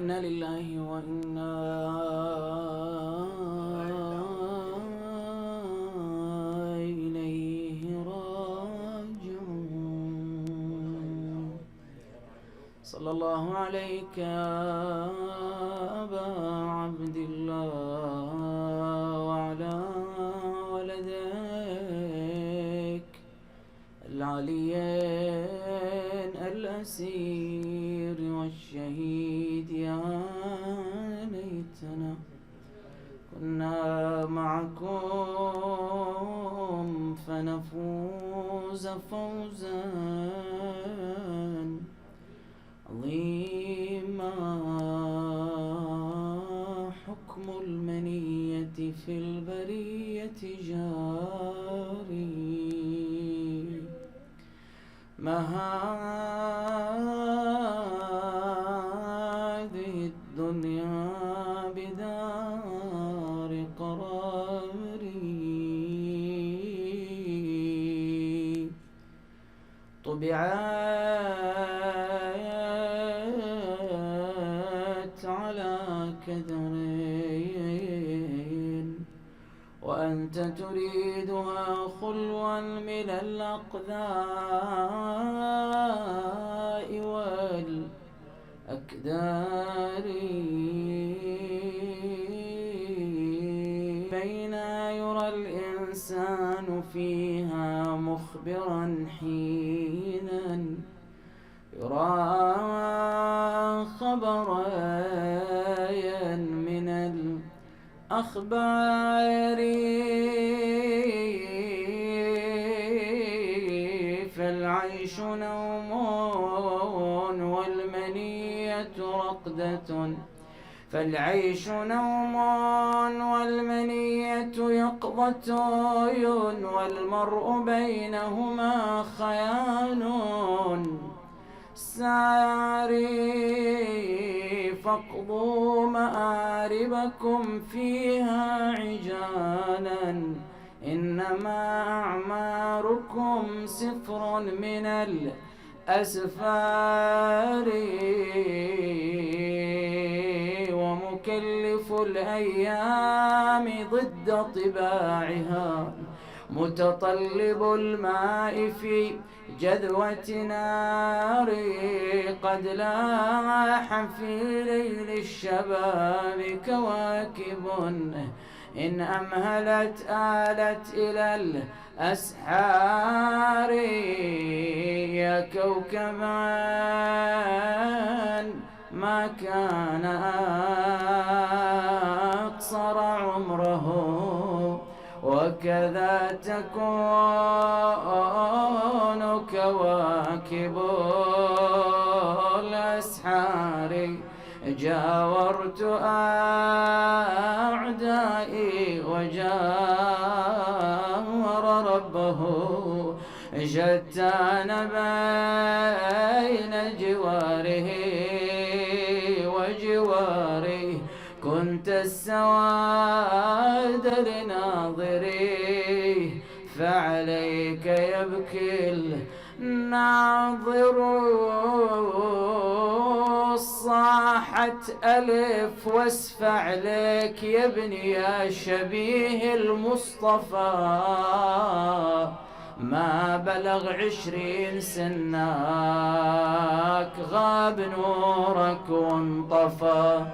إنا لله وإنا إليه راجعون. صلى الله عليك يا أبا عبد الله وعلى ولديك العليين الأسير والشهيد. يا ليتنا كنا معكم فنفوز فوزا عظيما. حكم المنية في البرية جاري، ما هذه الدنيا بدار قراري. طبعت على كدرين وأنت تريدها خلوا من الأقذاء والأكدار. بين يرى الإنسان فيها مخبرا حينا يرى خبريا من الأخبار. فالعيش نوم والمنية رقدة، فالعيش نوم والمنية يقظة، والمرء بينهما خيال ساري. فاقضوا مآربكم فيها عجالا، إنما أعماركم سفر من الأسفار. ومكلف الأيام ضد طباعها، متطلب الماء في جذوة نار. قد لاح في ليل الشباب كواكب، إن أمهلت آلت إلى الأسحار. يا كوكبا ما كان أقصر عمره، وكذا تكون كواكب الأسحار. جاورت أعدائي وجاور ربه، شتان بين جواره وجواره. كنت السواد لناظريه، فعليك يبكي الناظر. صاحت ألف واسفع لك يا ابني يا شبيه المصطفى، ما بلغ 20 سناك غاب نورك وانطفى.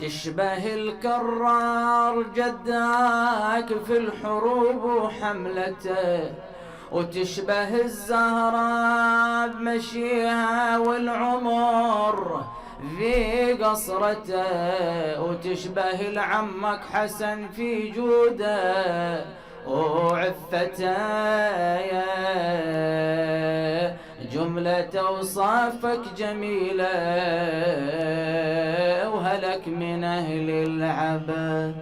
تشبه الكرار جداك في الحروب وحملته، وتشبه الزهراء بمشيها والعمر في قصرته، وتشبه العمك حسن في جوده وعفته. جملة أوصافك جميلة وهلك من أهل العبا.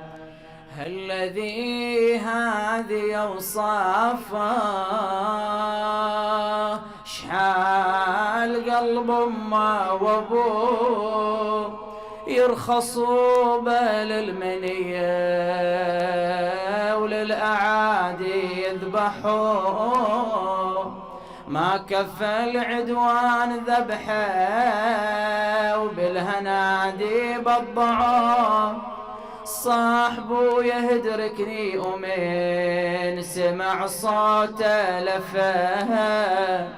الذي هذه أوصافه شحال قلب أمه وأبوه يرخصوا بالمنية وللأعادي يذبحوا. ما كفى العدوان ذبحه وبالهنادي بالضعاف، صاحبو يهدركني ومن سمع صوته لفه،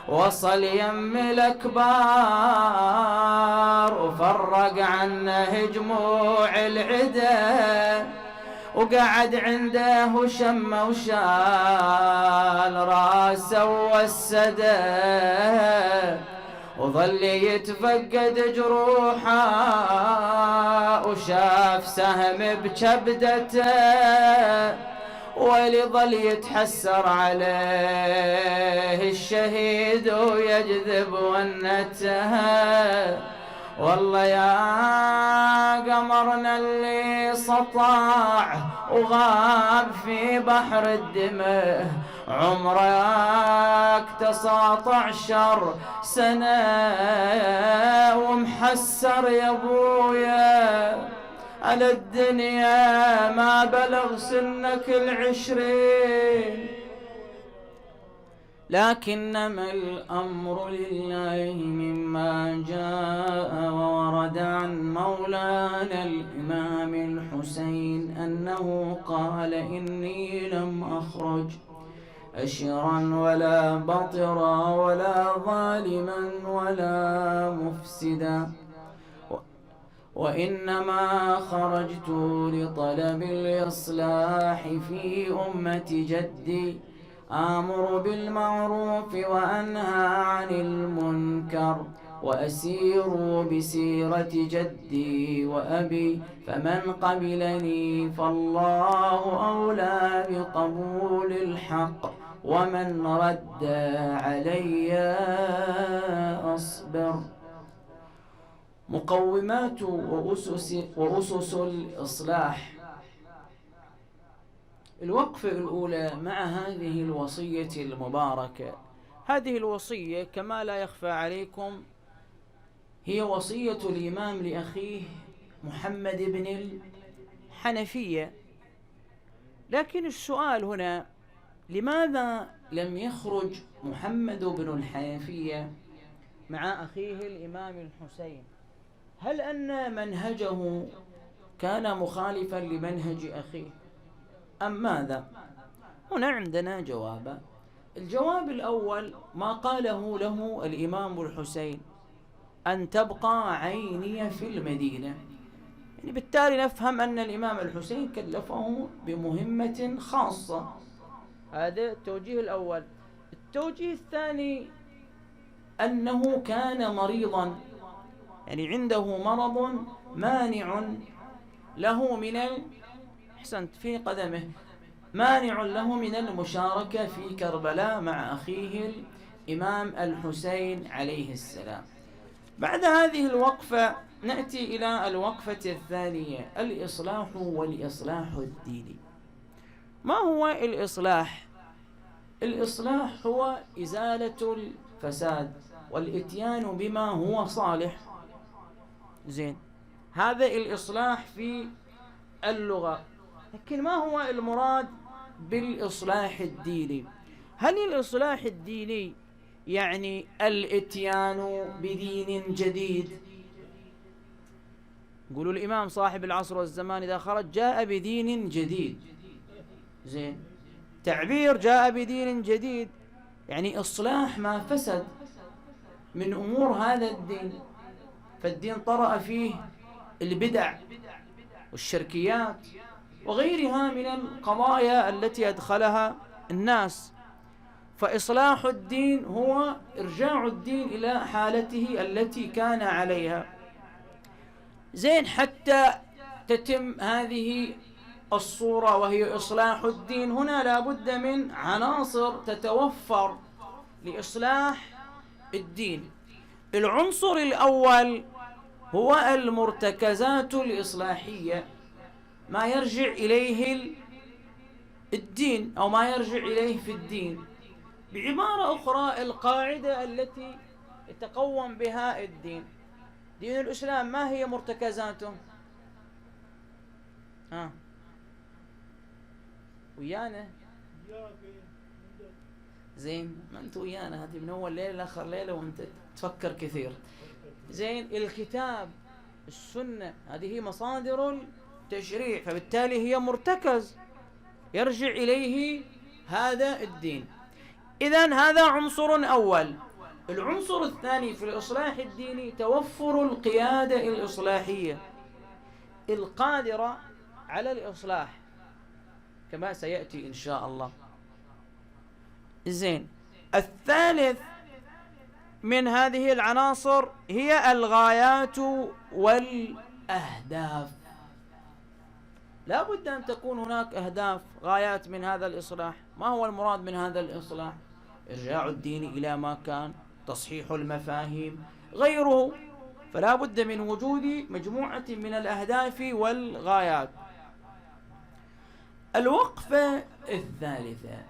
وصل يم الأكبار وفرق عنه جموع العدا، وقعد عنده وشم وشال راسه وسده، وظل يتفقد جروحه وشاف سهم بكبدته، واللي ظل يتحسر عليه الشهيد ويجذب ونته. والله يا قمرنا اللي سطع وغاب في بحر الدمه، عمرك 19 سنة ومحسر يا ابويا على الدنيا، ما بلغ سنك 20، لكنما الأمر لله مما جاء وورد عن مولانا الإمام الحسين أنه قال: إني لم أخرج أشرا ولا بطرا ولا ظالما ولا مفسدا، وإنما خرجت لطلب الإصلاح في أمة جدي، آمر بالمعروف وأنهى عن المنكر، وأسير بسيرة جدي وأبي، فمن قبلني فالله أولى بقبول الحق، ومن رد علي أصبر. مقومات وأسس الإصلاح. الوقفة الأولى مع هذه الوصية المباركة. هذه الوصية كما لا يخفى عليكم هي وصية الإمام لأخيه محمد بن الحنفية، لكن السؤال هنا: لماذا لم يخرج محمد بن الحنفية مع أخيه الإمام الحسين؟ هل أن منهجه كان مخالفا لمنهج أخيه أم ماذا؟ هنا عندنا جوابان. الجواب الأول ما قاله له الإمام الحسين: أن تبقى عيني في المدينة، يعني بالتالي نفهم أن الإمام الحسين كلفه بمهمة خاصة. هذا التوجيه الأول. التوجيه الثاني أنه كان مريضا، يعني عنده مرض مانع له من أحسنت في قدمه، مانع له من المشاركة في كربلاء مع أخيه الإمام الحسين عليه السلام. بعد هذه الوقفة نأتي إلى الوقفة الثانية: الإصلاح والإصلاح الديني. ما هو الإصلاح؟ الإصلاح هو إزالة الفساد والإتيان بما هو صالح. زين، هذا الإصلاح في اللغة، لكن ما هو المراد بالإصلاح الديني؟ هل الإصلاح الديني يعني الإتيان بدين جديد؟ يقولوا الإمام صاحب العصر والزمان إذا خرج جاء بدين جديد. زين، تعبير جاء بدين جديد يعني إصلاح ما فسد من أمور هذا الدين، فالدين طرأ فيه البدع والشركيات وغيرها من القضايا التي أدخلها الناس. فإصلاح الدين هو إرجاع الدين إلى حالته التي كان عليها. زين، حتى تتم هذه الصورة وهي إصلاح الدين، هنا لابد من عناصر تتوفر لإصلاح الدين. العنصر الأول هو المرتكزات الإصلاحية، ما يرجع إليه الدين أو ما يرجع إليه في الدين. بعبارة أخرى، القاعدة التي يتقوم بها الدين. دين الإسلام ما هي مرتكزاته؟ ويانا زين، ما أنت ويانا، هذه من أول ليلة لآخر ليلة وأنت تفكر كثير. زين، الكتاب السنة هذه هي مصادر التشريع، فبالتالي هي مرتكز يرجع إليه هذا الدين. إذن هذا عنصر أول. العنصر الثاني في الإصلاح الديني توفر القيادة الإصلاحية القادرة على الإصلاح كما سيأتي إن شاء الله. زين، الثالث من هذه العناصر هي الغايات والأهداف. لا بد أن تكون هناك أهداف، غايات من هذا الإصلاح. ما هو المراد من هذا الإصلاح؟ إرجاع الدين إلى ما كان، تصحيح المفاهيم، غيره. فلا بد من وجود مجموعة من الأهداف والغايات. الوقفة الثالثة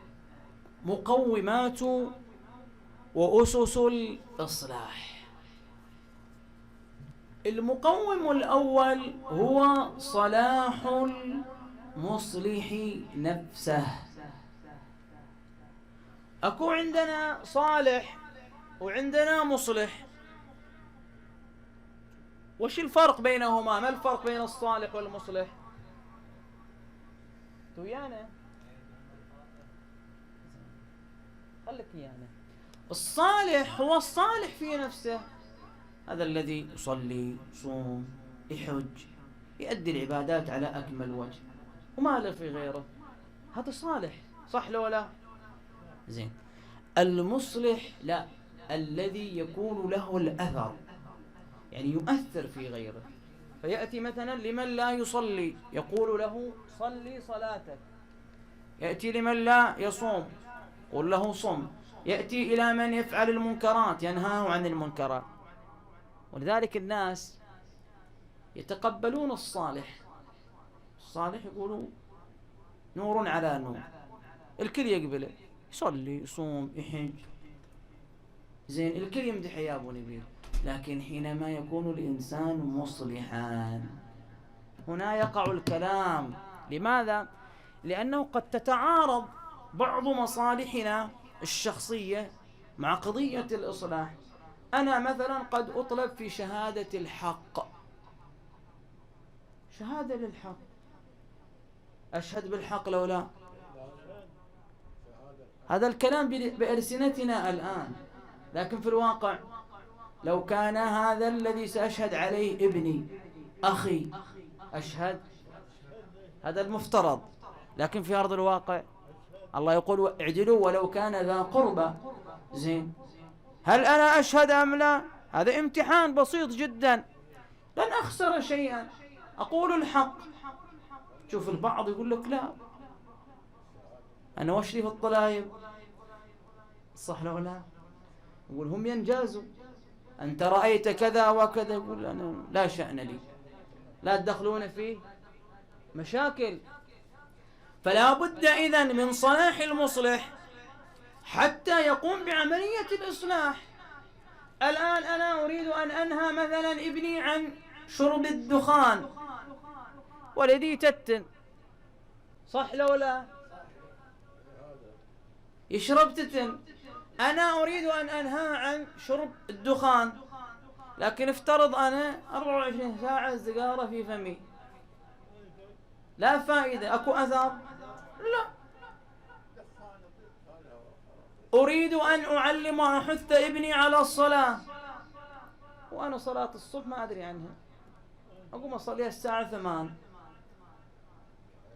مقومات وأسس الإصلاح. المقوم الأول هو صلاح المصلح نفسه. أكو عندنا صالح وعندنا مصلح، وش الفرق بينهما؟ ما الفرق بين الصالح والمصلح؟ ويانا خليك ويانا. الصالح هو الصالح في نفسه، هذا الذي يصلي، يصوم، يحج، يؤدي العبادات على أكمل وجه وما له في غيره، هذا صالح، صح لو لا؟ زين. المصلح لا، الذي يكون له الأثر، يعني يؤثر في غيره. فيأتي مثلا لمن لا يصلي يقول له صلي صلاتك، يأتي لمن لا يصوم يقول له صم، يأتي إلى من يفعل المنكرات ينهاه عن المنكرات. ولذلك الناس يتقبلون الصالح، الصالح يقولوا نور على نور، الكل يقبله، يصلي يصوم يحج، زين، الكل يمدح يا أبو نبيل. لكن حينما يكون الإنسان مصلحا هنا يقع الكلام. لماذا؟ لأنه قد تتعارض بعض مصالحنا الشخصية مع قضية الإصلاح. أنا مثلا قد أطلب في شهادة الحق، شهادة للحق، أشهد بالحق لو لا، هذا الكلام بألسنتنا الآن، لكن في الواقع لو كان هذا الذي سأشهد عليه ابني، أخي، أشهد، هذا المفترض. لكن في أرض الواقع الله يقول اعدلوا ولو كان ذا قربى. زين، هل أنا أشهد أم لا؟ هذا امتحان بسيط جدا، لن أخسر شيئا، أقول الحق. شوف البعض يقول لك لا، أنا وشلي في الطلايب، صح لو لا؟ يقول هم ينجازوا، أنت رأيت كذا وكذا، يقول أنا لا شأن لي، لا تدخلون في مشاكل. فلا بد إذن من صلاح المصلح حتى يقوم بعملية الإصلاح. الآن أنا أريد أن أنهى مثلا ابني عن شرب الدخان، ولدي تتن، صح لو لا؟ يشرب تتن، أنا أريد أن أنهى عن شرب الدخان، لكن افترض أنا 24 ساعة السيجارة في فمي، لا فائدة، أكو أثر؟ لا. أريد أن أعلم وأحث ابني على الصلاة، وأنا صلاة الصبح ما أدري عنها، أقوم أصليها الساعة 8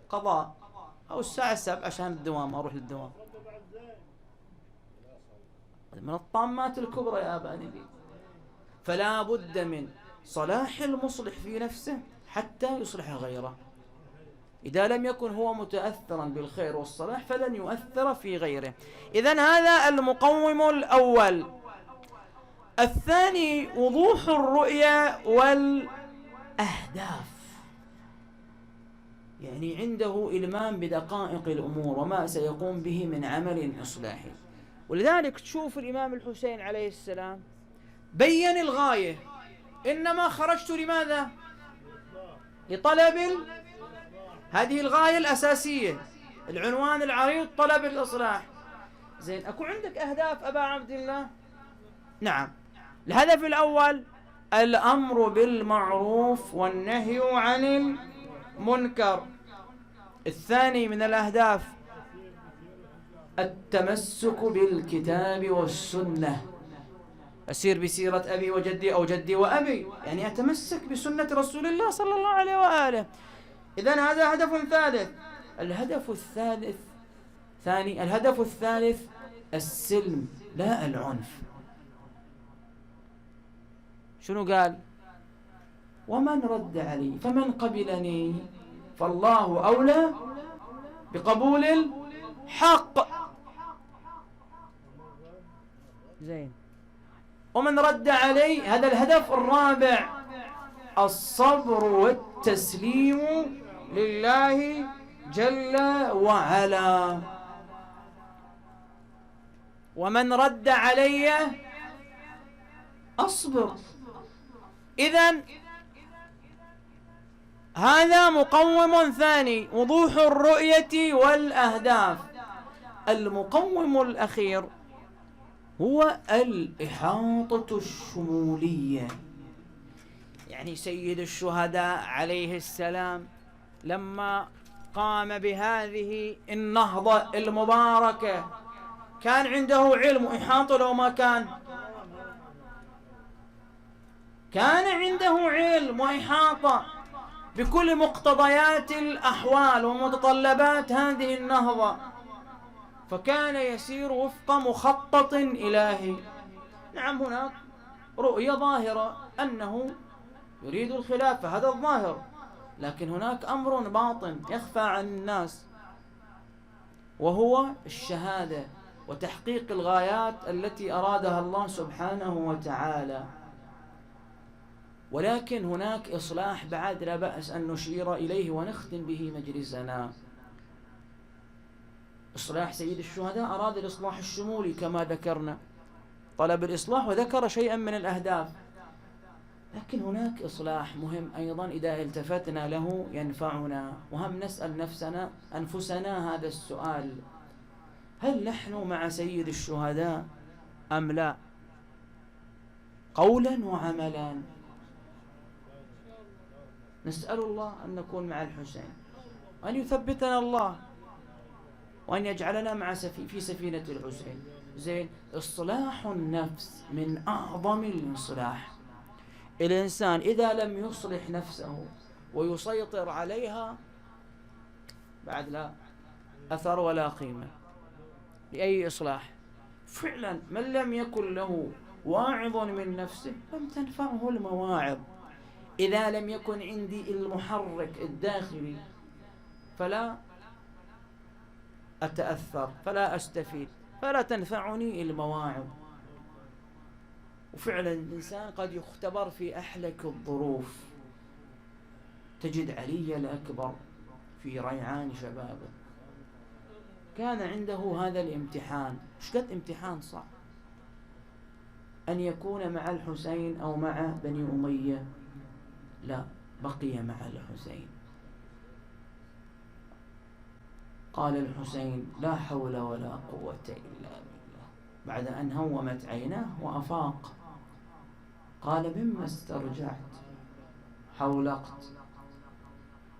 قضاء، أو الساعة 7 عشان الدوام، أروح للدوام. من الطامات الكبرى يا أبا نبي. فلا بد من صلاح المصلح في نفسه حتى يصلح غيره. إذا لم يكن هو متأثرا بالخير والصلاح فلن يؤثر في غيره. إذن هذا المقوم الأول. الثاني وضوح الرؤية والأهداف، يعني عنده إلمام بدقائق الأمور وما سيقوم به من عمل إصلاحي. ولذلك تشوف الإمام الحسين عليه السلام بين الغاية، إنما خرجت لماذا؟ لطلب هذه الغاية الأساسية، العنوان العريض طلب الإصلاح. زين، أكو عندك أهداف أبا عبد الله؟ نعم. الهدف الأول الأمر بالمعروف والنهي عن المنكر. الثاني من الأهداف التمسك بالكتاب والسنة، أسير بسيرة أبي وجدي أو جدي وأبي، يعني أتمسك بسنة رسول الله صلى الله عليه وآله. إذن هذا هدف ثالث. الهدف الثالث السلم لا العنف. شنو قال؟ ومن رد علي فمن قبلني فالله أولى بقبول الحق. زين. ومن رد علي، هذا الهدف الرابع، الصبر والتسليم لله جل وعلا. ومن رد علي أصبر. إذن هذا مقوم ثاني، وضوح الرؤية والأهداف. المقوم الأخير هو الإحاطة الشمولية. يعني سيد الشهداء عليه السلام لما قام بهذه النهضة المباركة كان عنده علم وإحاطة لو ما كان عنده علم وإحاطة بكل مقتضيات الأحوال ومتطلبات هذه النهضة، فكان يسير وفق مخطط إلهي. نعم، هناك رؤية ظاهرة أنه يريد الخلافة، هذا الظاهر، لكن هناك أمر باطن يخفى عن الناس، وهو الشهادة وتحقيق الغايات التي أرادها الله سبحانه وتعالى. ولكن هناك إصلاح بعد لا بأس أن نشير إليه ونختم به مجلسنا. إصلاح سيد الشهداء أراد الإصلاح الشمولي كما ذكرنا، طلب الإصلاح وذكر شيئا من الأهداف، لكن هناك إصلاح مهم أيضا إذا التفتنا له ينفعنا. وهم نسأل أنفسنا هذا السؤال: هل نحن مع سيد الشهداء أم لا؟ قولا وعملا. نسأل الله أن نكون مع الحسين، وأن يثبتنا الله، وأن يجعلنا في سفينة الحسين. زين، إصلاح النفس من أعظم الإصلاح. الإنسان إذا لم يصلح نفسه ويسيطر عليها بعد لا أثر ولا قيمة لأي إصلاح. فعلا من لم يكن له واعظ من نفسه لم تنفعه المواعظ. إذا لم يكن عندي المحرك الداخلي فلا أتأثر، فلا أستفيد، فلا تنفعني المواعظ. وفعلا الإنسان قد يختبر في أحلك الظروف. تجد علي الأكبر في ريعان شبابه كان عنده هذا الامتحان. مش قد امتحان صعب أن يكون مع الحسين أو مع بني أمية، لا، بقي مع الحسين. قال الحسين: لا حول ولا قوة إلا بالله، بعد أن هومت عيناه وأفاق. قال: مما استرجعت؟ حولقت.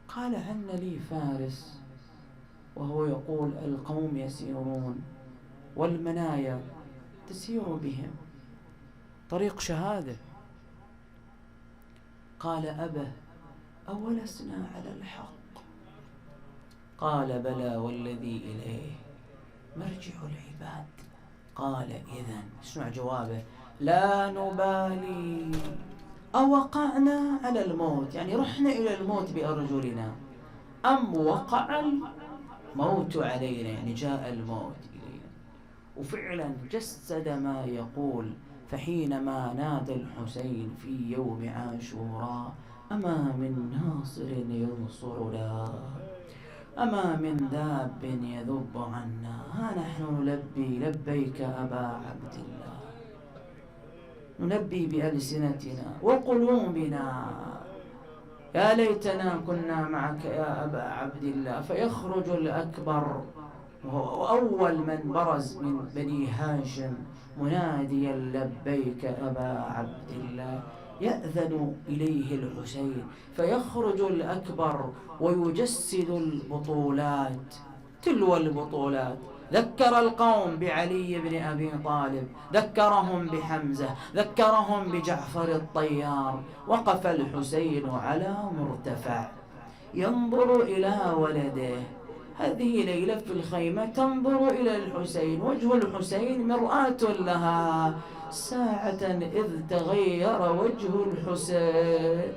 قال: عن لي فارس وهو يقول: القوم يسيرون والمنايا تسير بهم، طريق شهادة. قال: أبه أولسنا على الحق؟ قال: بلى والذي إليه مرجع العباد. قال: إذن اسمع جوابه: لا نبالي أوقعنا على الموت، يعني رحنا إلى الموت بأرجلنا، أم وقع الموت علينا، يعني جاء الموت إلينا. وفعلا جسد ما يقول. فحينما نادى الحسين في يوم عاشوراء: أما من ناصر ينصرنا، أما من ذاب يذب عنا، ها نحن نلبي لبيك أبا عبد الله، نلبي بألسنتنا وقلوبنا يا ليتنا كنا معك يا أبا عبد الله. فيخرج الأكبر وهو أول من برز من بني هاشم مناديا لبيك أبا عبد الله. يأذن إليه الحسين فيخرج الأكبر ويجسد البطولات تلو البطولات. ذكر القوم بعلي بن أبي طالب، ذكرهم بحمزة، ذكرهم بجعفر الطيار. وقف الحسين على مرتفع ينظر إلى ولده. هذه ليلة في الخيمة تنظر إلى الحسين، وجه الحسين مرآة لها. ساعة إذ تغير وجه الحسين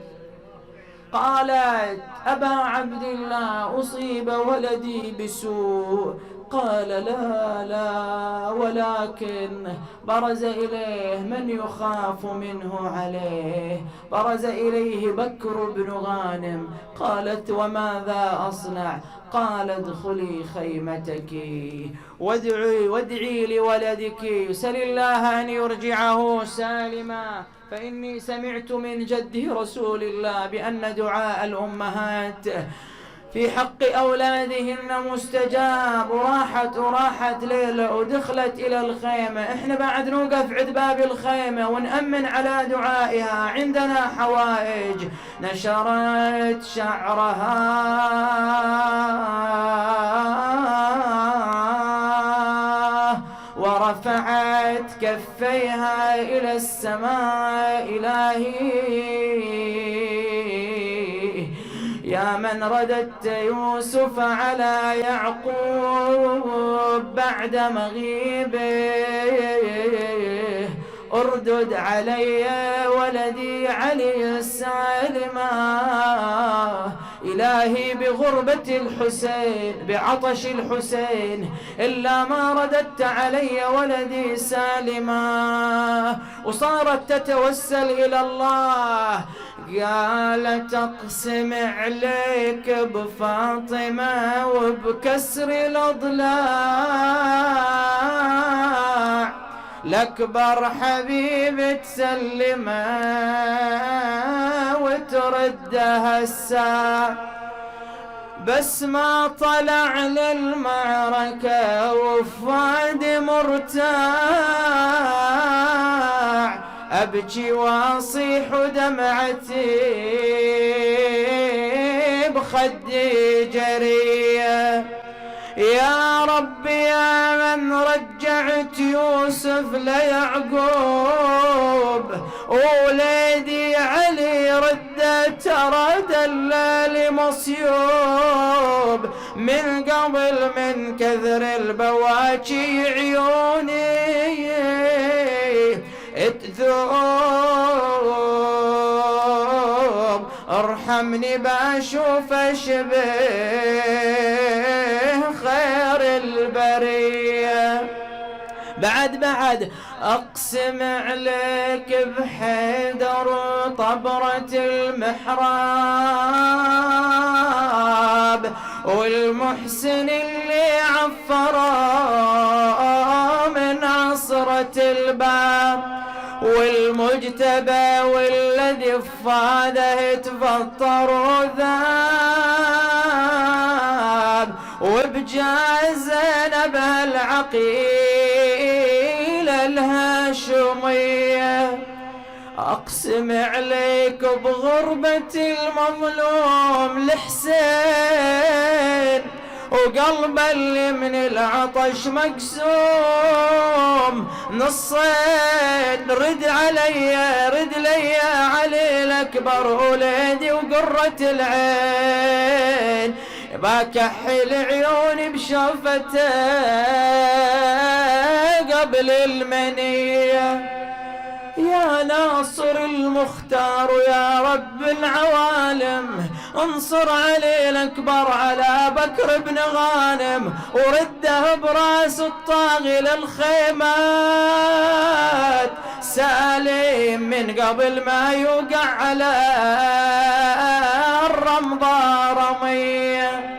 قالت أبا عبد الله أصيب ولدي بسوء. قال لا لا، ولكن برز إليه من يخاف منه عليه، برز إليه بكر بن غانم. قالت وماذا أصنع؟ قال ادخلي خيمتك وادعي لولدك، سل الله أن يرجعه سالما، فإني سمعت من جده رسول الله بأن دعاء الأمهات في حق أولادهن مستجاب. وراحت ليلة ودخلت إلى الخيمة. إحنا بعد نوقف عند باب الخيمة ونأمن على دعائها، عندنا حوائج. نشرت شعرها ورفعت كفيها إلى السماء. إلهي يا من رددت يوسف على يعقوب بعد مغيبه، اردد علي ولدي علي السالمة. إلهي بغربة الحسين بعطش الحسين إلا ما رددت علي ولدي سالما. وصارت تتوسل إلى الله، قالت أقسم عليك بفاطمة وبكسر الأضلاع، لأكبر حبيب تسلمه وتردها الساعة. بس ما طلع للمعركة وفؤاد مرتاع، أبكي وأصيح دمعتي بخدي جرية. يا رب يا من رجعت يوسف ليعقوب، وليدي علي ردت رد الليل مصيوب، من قبل من كثر البواكي عيوني تذوب. ارحمني باشوف اشبه خير البرية. بعد اقسم عليك بحيدر طبرة المحراب، والمحسن اللي عفره من عصرة الباب، والمجتبى والذي فاده تفطر ذاب، وبجاه زينب العقيل الهاشمية. أقسم عليك بغربة المظلوم الحسين، وقلب اللي من العطش مقسوم نصين. رد لي علي الأكبر وليدي وقرة العين، بكحل عيوني بشوفته قبل المنية. يا ناصر المختار يا رب العوالم، انصر علي الأكبر على بكر بن غانم، ورده براس الطاغي للخيمات سالم من قبل ما يوقع على الرمضة رمية.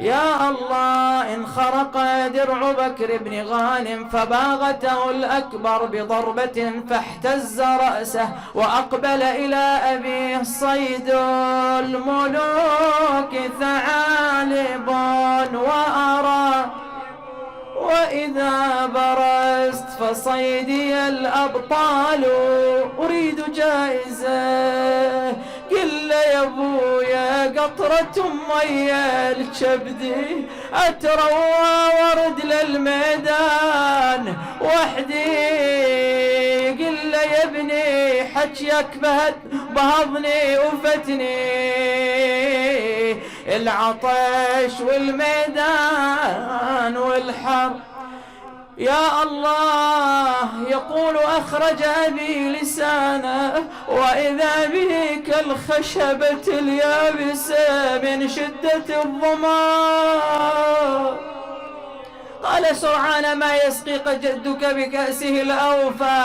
يا الله انخرق درع بكر بن غانم فباغته الأكبر بضربة فاحتز رأسه وأقبل إلى أبيه. صيد الملوك ثعالب وأرى وإذا برزت فصيدي الأبطال، أريد جائزة. قل يا ابويا قطرة مية الكبدي، أتروى ورد للميدان وحدي. قل يا ابني حجيك بهضني وفتني، العطش والميدان والحر. يا الله يقول أخرج أبي لسانه، وإذا به كالخشبة اليابسة من شدة الظما. قال سرعان ما يسقيك جدك بكأسه الأوفى،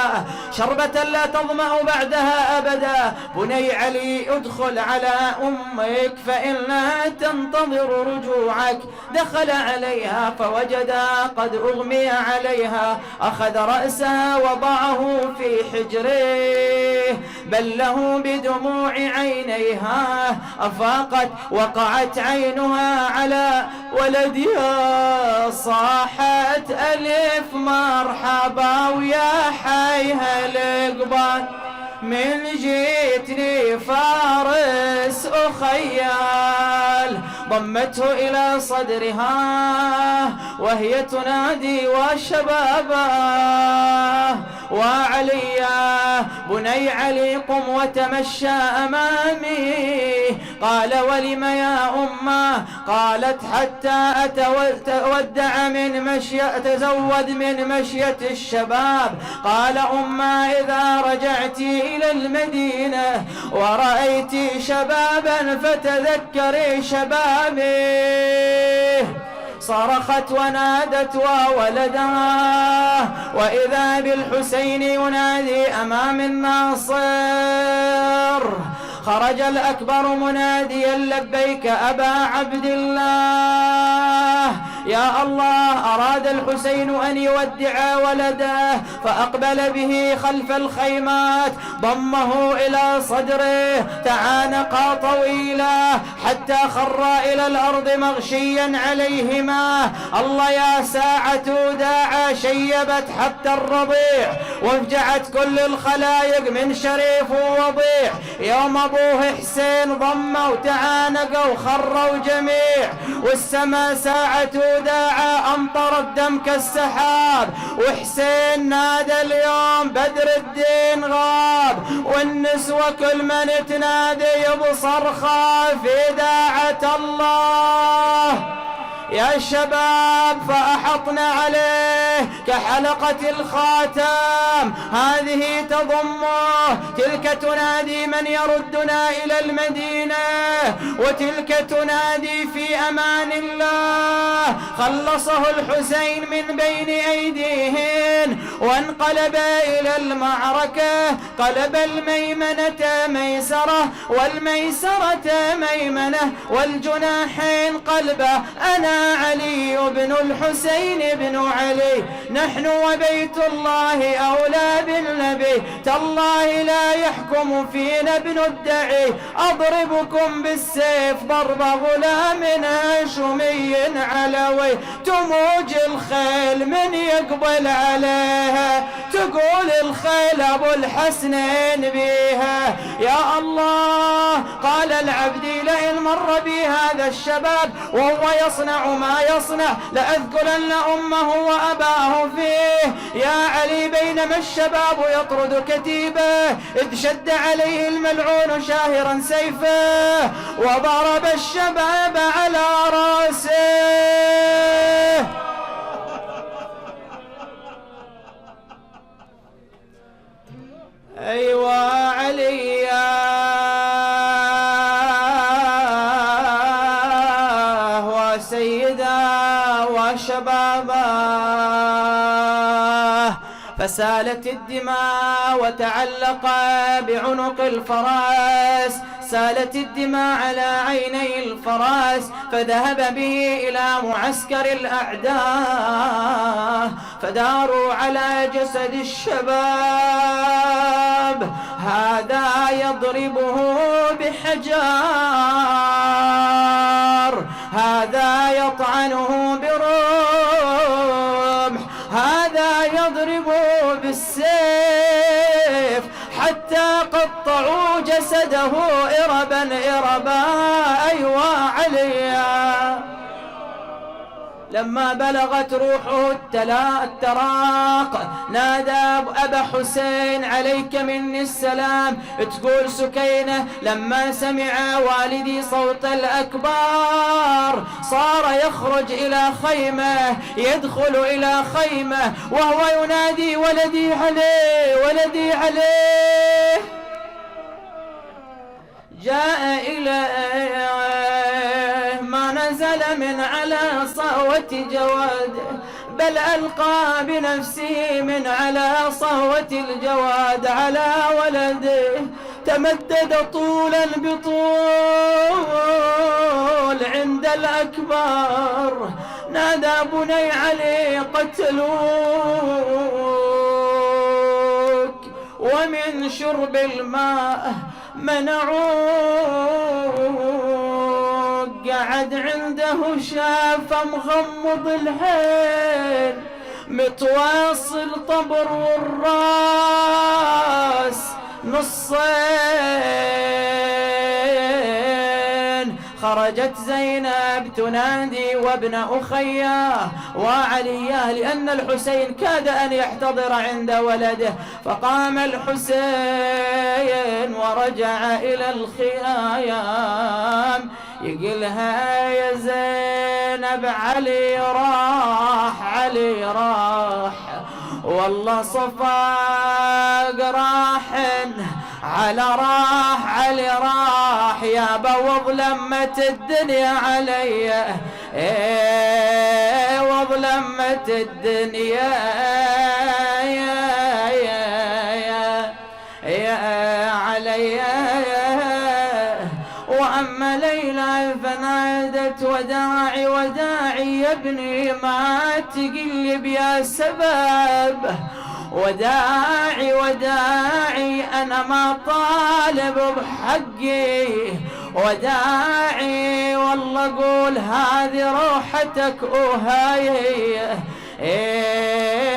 شربة لا تظمأ بعدها أبدا. بني علي ادخل على أمك فإنها تنتظر رجوعك. دخل عليها فوجدها قد أغمي عليها، أخذ رأسها وضعه في حجره، بله بدموع عينيها. أفاقت وقعت عينها على ولدها، صاحت ألف مرحبا ويا حيها القبان. من جيتني فارس أخيال، ضمته إلى صدرها وهي تنادي وشبابا وعليا. بني علي قم وتمشى أمامي. قال ولم يا أمه؟ قالت حتى أتزود من مشية الشباب. قال أمه إذا رجعت إلى المدينة ورأيت شبابا فتذكري شبابي. صرخت ونادت وولدها، وإذا بالحسين ينادي أمام الناصر. خرج الأكبر مناديا لبيك أبا عبد الله. يا الله أراد الحسين أن يودع ولده، فأقبل به خلف الخيمات، ضمه إلى صدره، تعانقا طويلا حتى خر إلى الأرض مغشيا عليهما. الله يا ساعة داعى شيبت حتى الرضيع، وافجعت كل الخلايق من شريف ووضيع. يوم أبوه حسين ضمه وتعانقوا وخروا جميع، والسما ساعة داعى أمطر الدم كالسحاب. وحسين نادى اليوم بدر الدين غاب، والنسوة كل من تنادي بصرخة في داعة الله. يا شباب فأحطنا عليه كحلقة الخاتم، هذه تضمه، تلك تنادي من يردنا إلى المدينة، وتلك تنادي في أمان الله. خلصه الحسين من بين أيديهن وانقلب إلى المعركة، قلب الميمنة ميسرة والميسرة ميمنة، والجناحين قلبه. أنا علي بن الحسين بن علي، نحن وبيت الله أولى بالنبي، تالله لا يحكم فينا ابن الدعي. أضربكم بالسيف ضرب غلام هاشمي علوي، تموج الخيل من يقبل عليها، تقول الخيل أبو الحسنين بيها. يا الله قال العبد لئن مر بي هذا الشباب وهو يصنع ما يصنع لأذكرن أمه وأباه فيه. يا علي بينما الشباب يطرد كتيبه، إذ شد عليه الملعون شاهرا سيفه، وضرب الشباب على رأسه. أيوة علي وسيدا وشبابا. فسالت الدماء وتعلق بعنق الفراس، سالت الدماء على عيني الفراس، فذهب به إلى معسكر الأعداء، فداروا على جسد الشباب، هذا يضربه بحجار، هذا يطعنه برمح، إربا أيوا عليا. لما بلغت روحه التراق نادى أبا حسين عليك مني السلام. تقول سكينة لما سمع والدي صوت الأكبار صار يخرج إلى خيمة، يدخل إلى خيمة وهو ينادي ولدي عليه ولدي عليه. جاء إليه ما نزل من على صهوة جواده، بل ألقى بنفسه من على صهوة الجواد على ولده. تمدد طولا بطول عند الأكبر، نادى بني علي قتلوك ومن شرب الماء منعوك. قعد عنده شاف مغمض العين متواصل طبر والراس نصين. خرجت زينب تنادي وابن أخياه وعلياه لأن الحسين كاد أن يحتضر عند ولده. فقام الحسين ورجع إلى الخيام يقلها يا زينب علي راح علي راح والله صفاق راحن على راح علي راح يا بوض لمت الدنيا علي وظلمت الدنيا يا علي. وأما ليلى فنادت وداعي وداعي يا ابني ما تقلب يا سبب، وداعي وداعي أنا ما طالب بحقي، وداعي والله قول هذه روحتك وهاي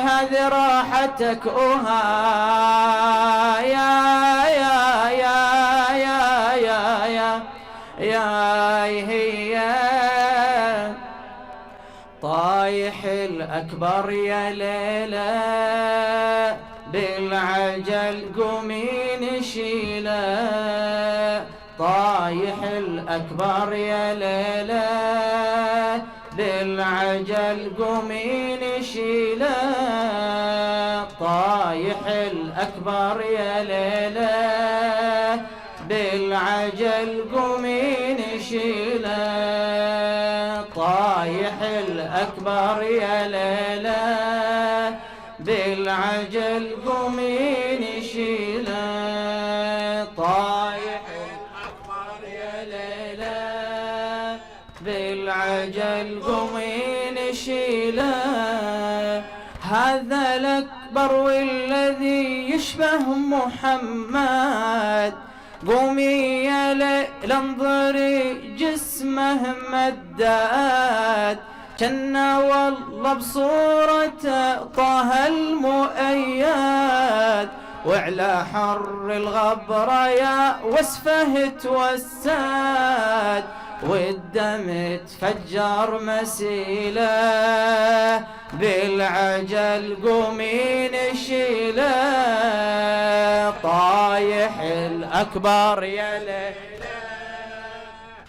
هذه راحتك وهاي يا هي طايح الأكبر يا ليلى بالعجل قومي نشيله. طايح الأكبر يا ليلى بالعجل قومي نشيله. طايح الأكبر يا ليلى بالعجل قومي نشيله. طايح الأكبر يا ليلى بالعجل قومي نشيله. طايح الأكبر يا ليلى بالعجل قومي نشيله. هذا الأكبر والذي يشبه محمد قومي يا ليل انظري جسمه مداد كنا والله بصورة طه المؤيد. وعلى حر الغبرة يا وصفه توساد والدم تفجر مسيله. بالعجل قومي نشيله. طايح الأكبر يا ليلى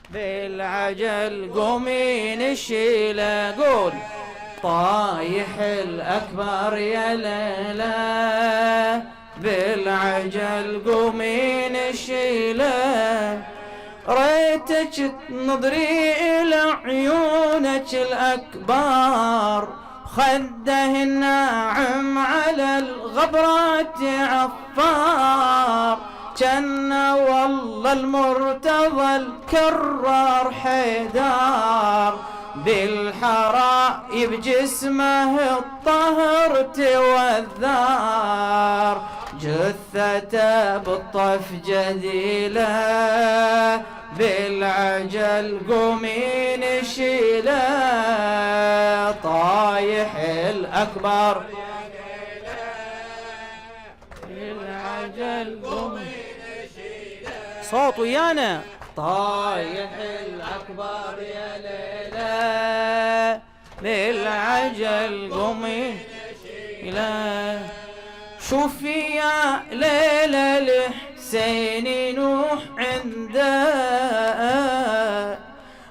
بالعجل قومي نشيله. قول طايح الأكبر يا ليلى بالعجل قومي نشيله. ريتك تنظري إلى عيونك الأكبر خده الناعم على الغبرات عفار. كان والله المرتضى الكرار حيدار بالحرائب جسمه الطهر توذار. جثته بالطف جديله بالعجل قومي نشيله. طايح الأكبر بالعجل قومي نشيله. صوت ويانا طايح الأكبر يا ليلى للعجل قومي لا شوفي يا ليلى الحسين نوح عنده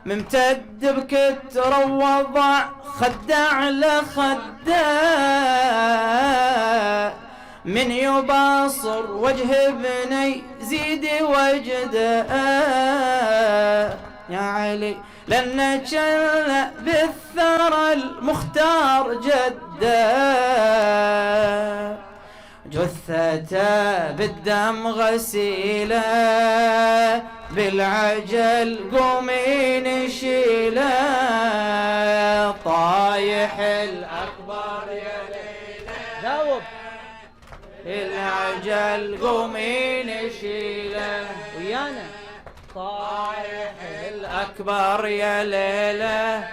ممتد بكتر ووضع خده على خده من يباصر وجه ابني زيد وجده يا علي لأن جل بالثرى المختار جده جثته بالدم غسيله بالعجل قومي نشيله طايح الأكبر يا ليلى جاوب العجل قومي نشيله ويانا طايح الأكبر يا ليلى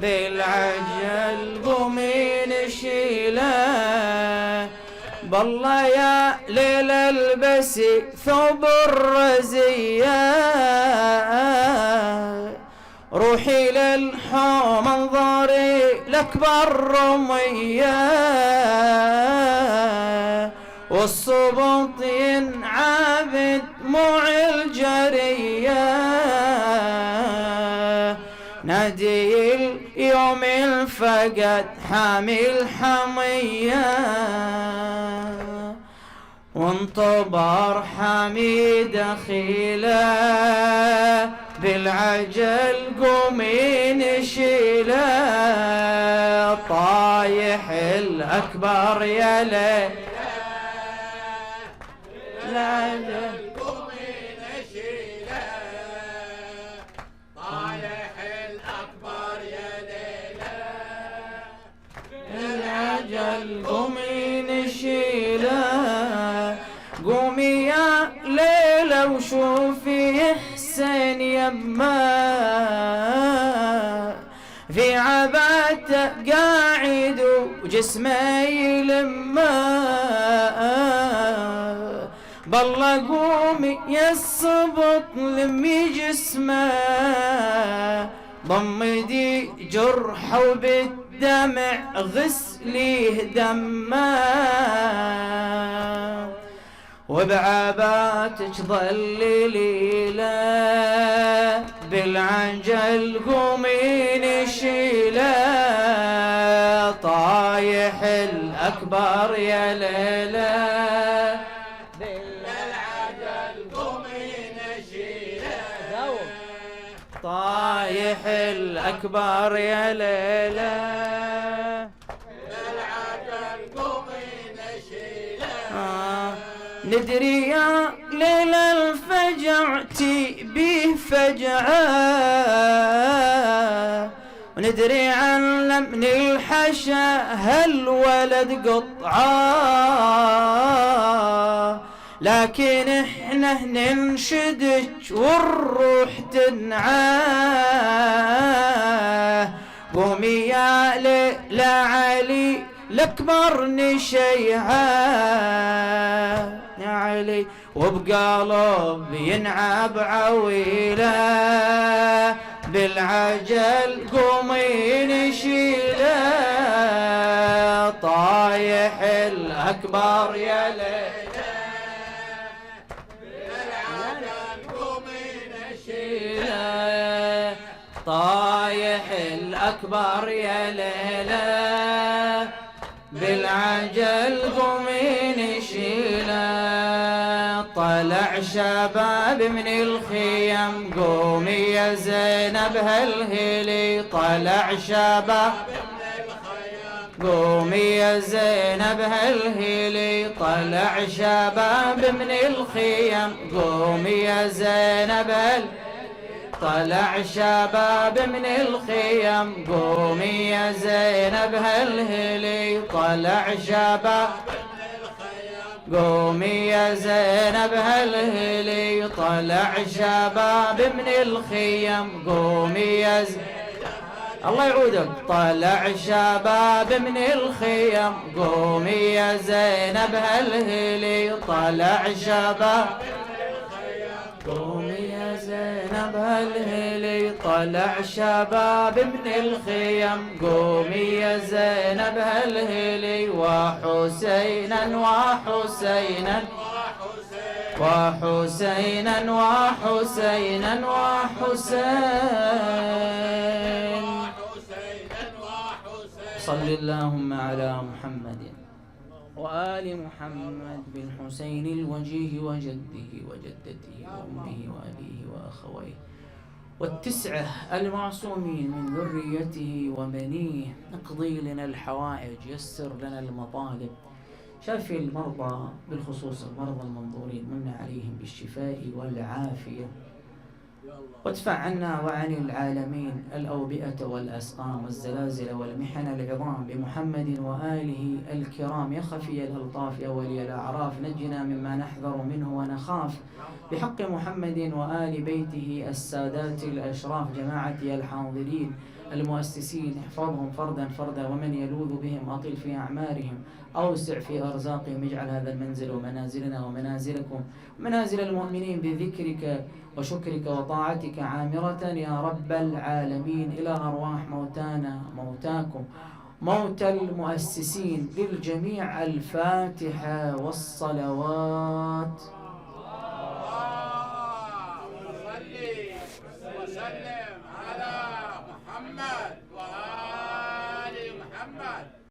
بالعجل قومي نشيله بالله يا ليلى البسي ثوب الرزية روحي للحوم انظري لأكبر رمية والصبط ينعبد دموع الجرية نادي اليوم الفقد حامي الحمية وانطبر حامي دخيله بالعجل قومي نشيله طايح الأكبر يا ليلى العجل قومي نشيله طايح الأكبر يا ليلى العجل قومي نشيله قومي يا ليلى وشوفي حسين يما في عباته قاعد وجسمه يلما بالله قومي يا الصبط لمي جسمه ضمدي جرحه وبالدمع غسليه دمه وبعباتك ظللي له بالعجل قومي نشيله طايح الأكبر يا ليلى بالعجل قومي نشيله طايح الأكبر يا ليلى بالعجل قومي نشيله ندري يا ليلى الفجع تبيه فجعة وندري عن لمن الحشا هالولد قطعة لكن احنا ننشدك والروح تنعاه قومي يا ليلى علي الأكبر نشيعه يا علي وبقلب ينعب عويله بالعجل قومي نشيله طايح الأكبر يا ليلى بالعجل قومي نشيله طايح الأكبر يا ليلى بالعجل قومي نشيله طلع شباب من الخيم قومي يا زينب هالهلي طلع شباب قومي يا زينب هالهلي طلع شباب من الخيم قومي يا زينب طلع شباب من الخيم قومي يا زينب هالهلي طلع شباب قومي يا زينب هالهلي طلع شباب من الخيم قومي يا الله يعودك طلع شباب من الخيم قومي يا زينب هالهلي طلع شباب قومي يا زينب هلهلي طلع شباب ابن الخيم قومي يا زينب هلهلي وحسينا وحسينا وحسينا وحسينا وحسين صل اللهم على محمد وآل محمد بالحسين الوجيه وجده وجدته وأمه وأبيه وأخويه والتسعة المعصومين من ذريته وبنيه. اقضي لنا الحوائج، يسر لنا المطالب، شافي المرضى بالخصوص المرضى المنظورين، من عليهم بالشفاء والعافية، وادفع عنا وعن العالمين الأوبئة والأسقام والزلازل والمحن العظام بمحمد وآله الكرام. يا خفي الألطاف يا ولي الأعراف نجنا مما نحذر منه ونخاف بحق محمد وآل بيته السادات الأشراف. جماعتي الحاضرين المؤسسين احفظهم فردا فردا، ومن يلوذ بهم أطل في أعمارهم، أوسع في أرزاقهم، اجعل هذا المنزل ومنازلنا ومنازلكم منازل المؤمنين بذكرك وشكرك وطاعتك عامرة يا رب العالمين. إلى أرواح موتانا موتاكم موتى المؤسسين للجميع الفاتحة والصلوات.